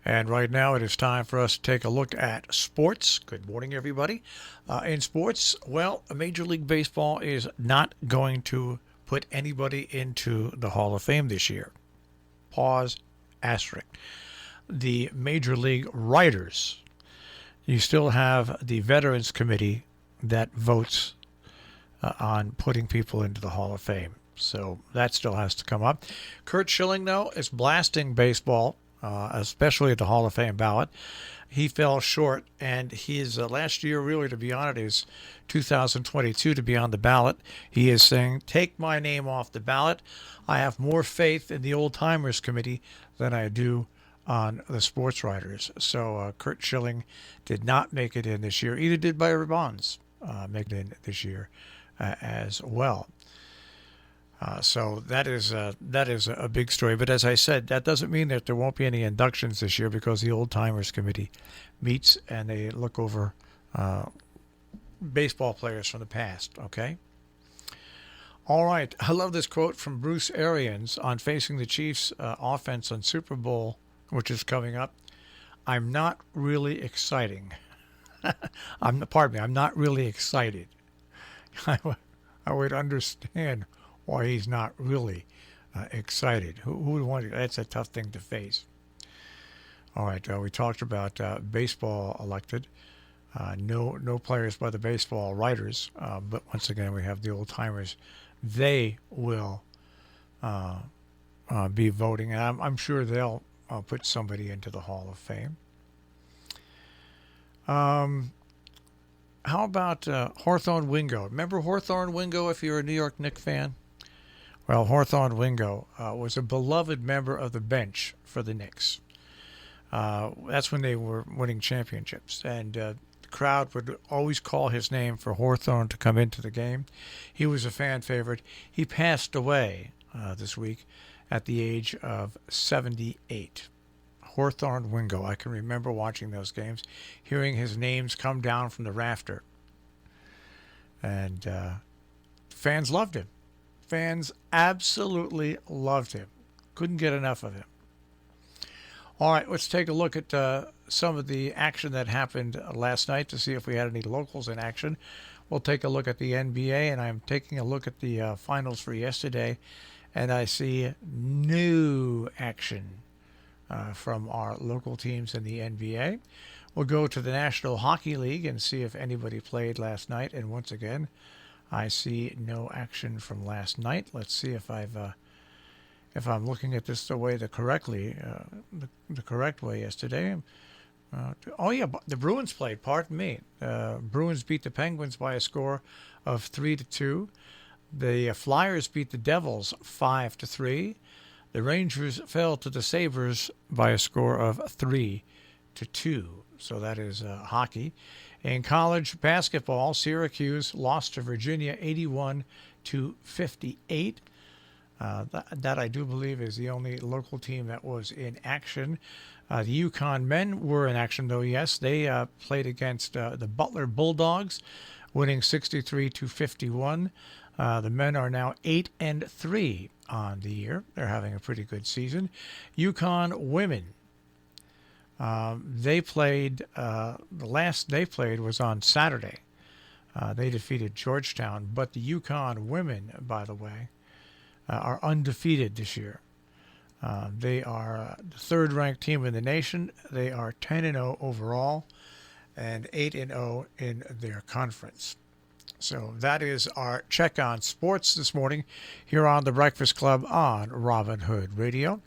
And right now it is time for us to take a look at sports. Good morning, everybody. In sports, well, Major League Baseball is not going to put anybody into the Hall of Fame this year. Pause, asterisk. The Major League writers, you still have the Veterans Committee that votes on putting people into the Hall of Fame. So that still has to come up. Curt Schilling, though, is blasting baseball, especially at the Hall of Fame ballot. He fell short, and his last year, really, to be honest, is 2022 to be on the ballot. He is saying, take my name off the ballot. I have more faith in the Old Timers Committee than I do on the sports writers. So Curt Schilling did not make it in this year. Either did Barry Bonds make it in this year as well. So that is a big story. But as I said, that doesn't mean that there won't be any inductions this year because the Old Timers Committee meets and they look over baseball players from the past. Okay. All right. I love this quote from Bruce Arians on facing the Chiefs offense on Super Bowl, which is coming up. I'm not really exciting. I'm not really excited. I would understand why he's not really excited. Who would want to? That's a tough thing to face. All right, we talked about baseball elected. No players by the baseball writers, but once again we have the old timers. They will be voting, and I'm sure they'll put somebody into the Hall of Fame. How about Hawthorne Wingo? Remember Hawthorne Wingo if you're a New York Knicks fan? Well, Hawthorne Wingo was a beloved member of the bench for the Knicks. That's when they were winning championships. And the crowd would always call his name for Hawthorne to come into the game. He was a fan favorite. He passed away this week at the age of 78. Hawthorne Wingo. I can remember watching those games, hearing his names come down from the rafter. And fans loved him. Fans absolutely loved him. Couldn't get enough of him. All right, let's take a look at some of the action that happened last night to see if we had any locals in action. We'll take a look at the NBA, and I'm taking a look at the finals for yesterday, and I see new action from our local teams in the NBA. We'll go to the National Hockey League and see if anybody played last night. And once again, I see no action from last night. Let's see if I'm looking at this the correct way yesterday. The Bruins played. Pardon me. Bruins beat the Penguins by a score of 3-2. The Flyers beat the Devils 5-3. The Rangers fell to the Sabres by a score of 3-2. So that is hockey. In college basketball, Syracuse lost to Virginia 81-58. That I do believe is the only local team that was in action. The UConn men were in action, though, yes. They played against the Butler Bulldogs, winning 63-51. The men are now 8-3 on the year. They're having a pretty good season. UConn women, they played, the last they played was on Saturday. They defeated Georgetown, but the UConn women, by the way, are undefeated this year. They are the third-ranked team in the nation. They are 10-0 overall and 8-0 in their conference. So that is our check on sports this morning here on the Breakfast Club on Robin Hood Radio.